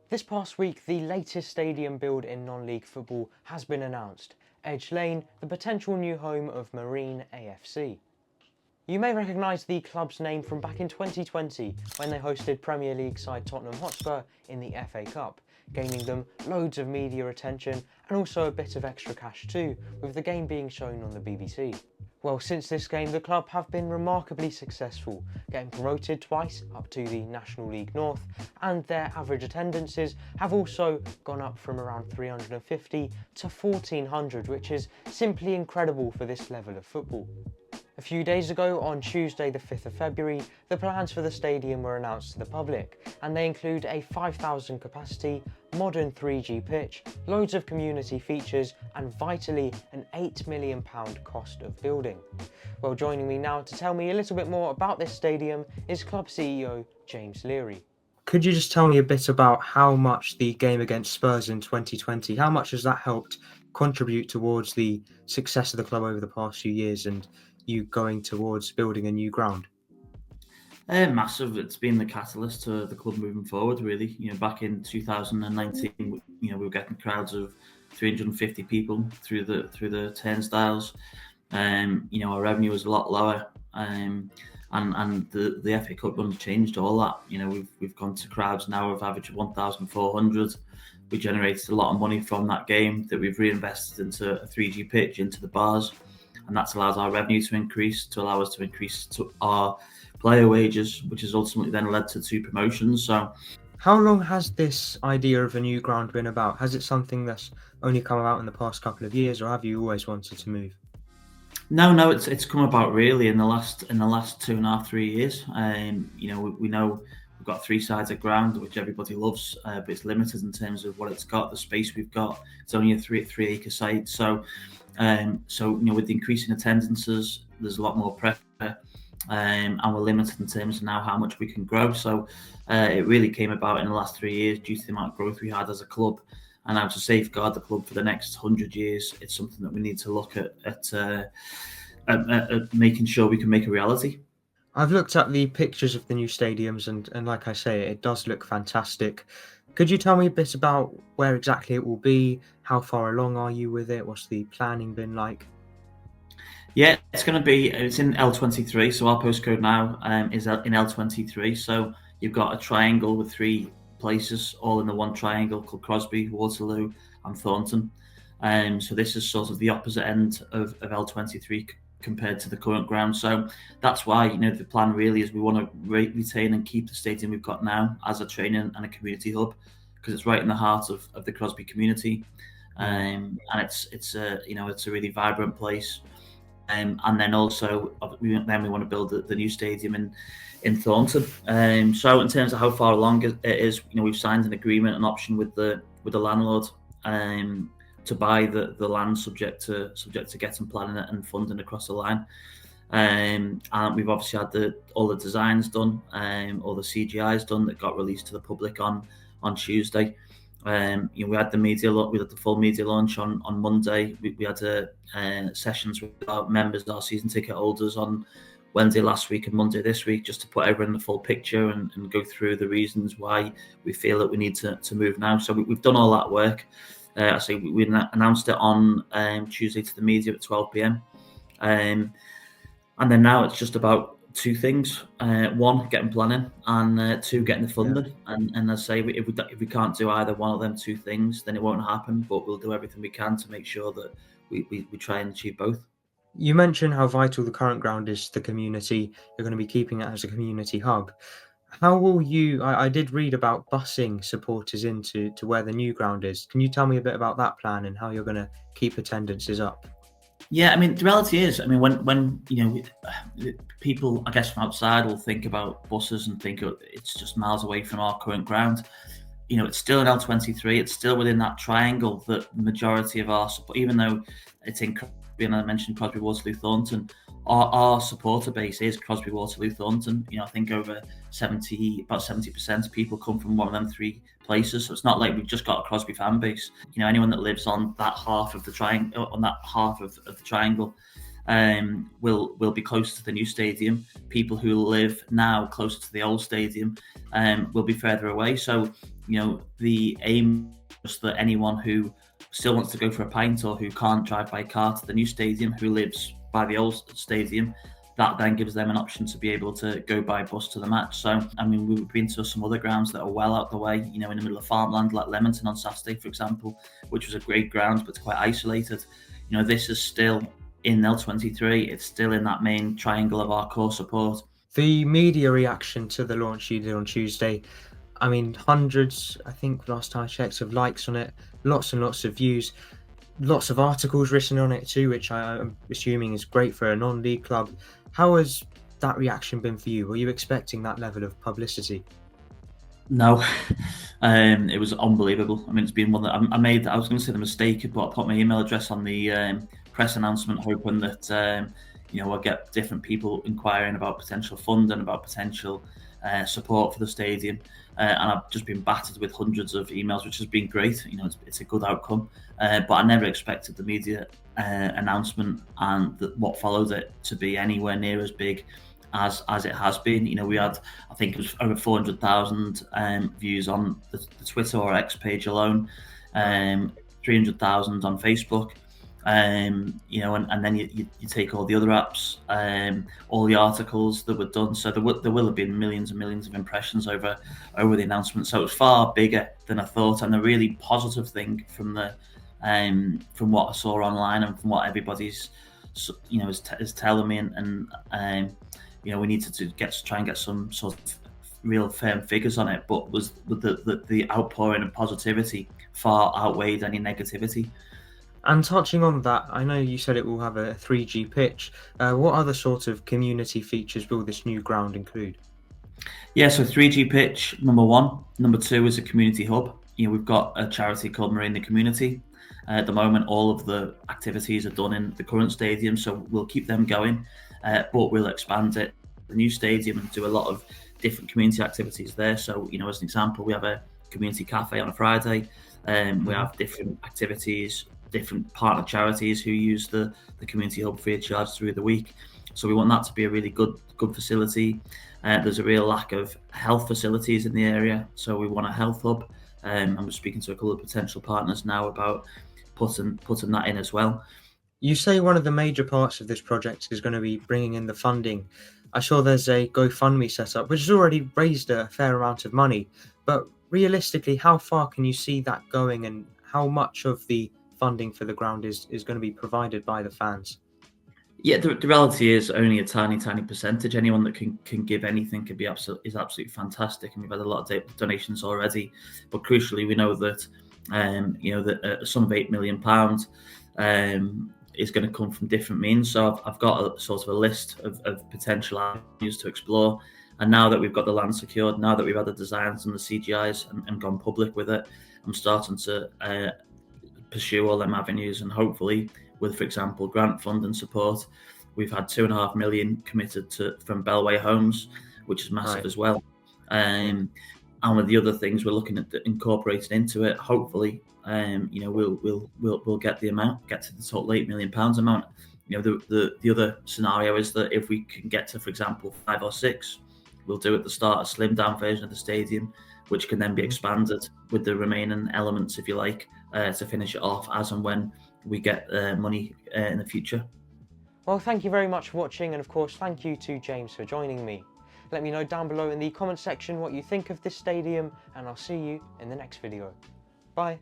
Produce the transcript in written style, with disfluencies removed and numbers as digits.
This past week, the latest stadium build in non-league football has been announced. Edge Lane, the potential new home of Marine AFC. You may recognise the club's name from back in 2020 when they hosted Premier League side Tottenham Hotspur in the FA Cup, gaining them loads of media attention and also a bit of extra cash too, with the game being shown on the BBC. Well, since this game, the club have been remarkably successful, getting promoted twice up to the National League North, and their average attendances have also gone up from around 350 to 1400, which is simply incredible for this level of football. A few days ago, on Tuesday the 5th of February, the plans for the stadium were announced to the public, and they include a 5,000 capacity, modern 3G pitch, loads of community features, and vitally an £8 million cost of building. Well, joining me now to tell me a little bit more about this stadium is club CEO James Leary. Could you just tell me a bit about how much the game against Spurs in 2020, how much has that helped contribute towards the success of the club over the past few years and you going towards building a new ground? Massive. It's been the catalyst to the club moving forward, really. Back in 2019, we were getting crowds of 350 people through the turnstiles. Our revenue was a lot lower, and the FA Cup run changed all that. We've gone to crowds now of average of 1,400. We generated a lot of money from that game that we've reinvested into a 3G pitch, into the bars, and that's allowed our revenue to increase, to allow us to increase our player wages, which has ultimately then led to 2 promotions. So, how long has this idea of a new ground been about? Has it something that's only come about in the past couple of years, or have you always wanted to move? No, it's come about really in the last 2.5-3 years. We know we've got 3 sides of ground, which everybody loves, but it's limited in terms of what it's got, the space we've got. It's only a 3-acre site, so with the increasing attendances, there's a lot more pressure, and we're limited in terms of now how much we can grow. So it really came about in the last 3 years due to the amount of growth we had as a club, and now to safeguard the club for the next 100 years, it's something that we need to look at making sure we can make a reality. I've looked at the pictures of the new stadiums, and like I say, it does look fantastic. Could you tell me a bit about where exactly it will be? How far along are you with it? What's the planning been like? Yeah, it's in L23, so our postcode now is in L23. So you've got a triangle with 3 places, all in the one triangle, called Crosby, Waterloo and Thornton. So this is sort of the opposite end of L23 compared to the current ground. So that's why the plan really is we want to retain and keep the stadium we've got now as a training and a community hub, because it's right in the heart of the Crosby community, and it's a really vibrant place. And then also we want to build the new stadium in Thornton. So in terms of how far along it is, we've signed an agreement, an option with the landlord to buy the land, subject to getting planning and funding across the line. And we've obviously had all the designs done, all the CGIs done that got released to the public on Tuesday. We had the full media launch on Monday. We had sessions with our members, our season ticket holders, on Wednesday last week and Monday this week, just to put everyone in the full picture and go through the reasons why we feel that we need to move now. So we've done all that work. I say we announced it on Tuesday to the media at 12 p.m. And then now it's just about 2 things: 1, getting planning, and 2, getting the funding. Yeah. And as I say, if we can't do either one of them 2 things, then it won't happen. But we'll do everything we can to make sure that we try and achieve both. You mentioned how vital the current ground is to the community. You're going to be keeping it as a community hub. How will you? I did read about busing supporters into where the new ground is. Can you tell me a bit about that plan and how you're going to keep attendances up? Yeah, I mean, the reality is, when people, I guess, from outside will think about buses and think it's just miles away from our current ground. It's still in L23. It's still within that triangle that the majority of our support, even though it's in Crosby, and I mentioned Crosby, Waterloo, Thornton, our supporter base is Crosby, Waterloo, Thornton. I think about 70% of people come from one of them 3 places. So it's not like we've just got a Crosby fan base. Anyone that lives on that half of the triangle, the triangle, will be closer to the new stadium. People who live now closer to the old stadium will be further away. So the aim is that anyone who still wants to go for a pint or who can't drive by car to the new stadium, who lives by the old stadium, that then gives them an option to be able to go by bus to the match. So, I mean, we've been to some other grounds that are well out the way, in the middle of farmland, like Leamington on Saturday, for example, which was a great ground, but it's quite isolated. This is still in L23. It's still in that main triangle of our core support. The media reaction to the launch you did on Tuesday, I mean, hundreds, I think last time I checked, of likes on it, lots and lots of views, lots of articles written on it too, which I'm assuming is great for a non-league club. How has that reaction been for you? Were you expecting that level of publicity? No, it was unbelievable. I mean, it's been one that I made. I was going to say the mistake, but I put my email address on the press announcement, hoping that I'll get different people inquiring about potential funding, about potential support for the stadium, and I've just been battered with hundreds of emails, which has been great. It's a good outcome, but I never expected the media announcement and what followed it to be anywhere near as big as it has been. We had, I think it was over 400,000 views on the Twitter or X page alone, 300,000 on Facebook, and then you take all the other apps, all the articles that were done. So there will have been millions and millions of impressions over the announcement. So it was far bigger than I thought, and the really positive thing from what I saw online and from what everybody's is telling me, and we needed to try and get some sort of real firm figures on it, but was the outpouring of positivity far outweighed any negativity. And touching on that, I know you said it will have a 3G pitch. What other sort of community features will this new ground include? Yeah, so 3G pitch, number one. Number two is a community hub. We've got a charity called Marine the Community. At the moment, all of the activities are done in the current stadium, so we'll keep them going. But we'll expand it, the new stadium, and do a lot of different community activities there. So, as an example, we have a community cafe on a Friday. We have different activities, different partner charities who use the community hub free of charge through the week. So we want that to be a really good facility. There's a real lack of health facilities in the area, so we want a health hub. And we're speaking to a couple of potential partners now about putting that in as well. You say one of the major parts of this project is going to be bringing in the funding. I saw there's a GoFundMe set up, which has already raised a fair amount of money. But realistically, how far can you see that going, and how much of the funding for the ground is going to be provided by the fans? Yeah, the reality is only a tiny percentage. Anyone that can give anything is absolutely fantastic, and we've had a lot of donations already. But crucially, we know that that a sum of £8 million is going to come from different means. So I've got a sort of a list of potential avenues to explore. And now that we've got the land secured, now that we've had the designs and the CGIs and gone public with it, I'm starting to pursue all them avenues, and hopefully with, for example, grant funding support, we've had £2.5 million committed from Bellway Homes, which is massive as well. And with the other things we're looking at incorporating into it, hopefully, we'll get to the total £8 million amount. The other scenario is that if we can get to, for example, 5 or 6, we'll do at the start a slimmed down version of the stadium, which can then be expanded with the remaining elements, if you like, to finish it off as and when we get money in the future. Well, thank you very much for watching, and of course, thank you to James for joining me. Let me know down below in the comment section what you think of this stadium, and I'll see you in the next video. Bye.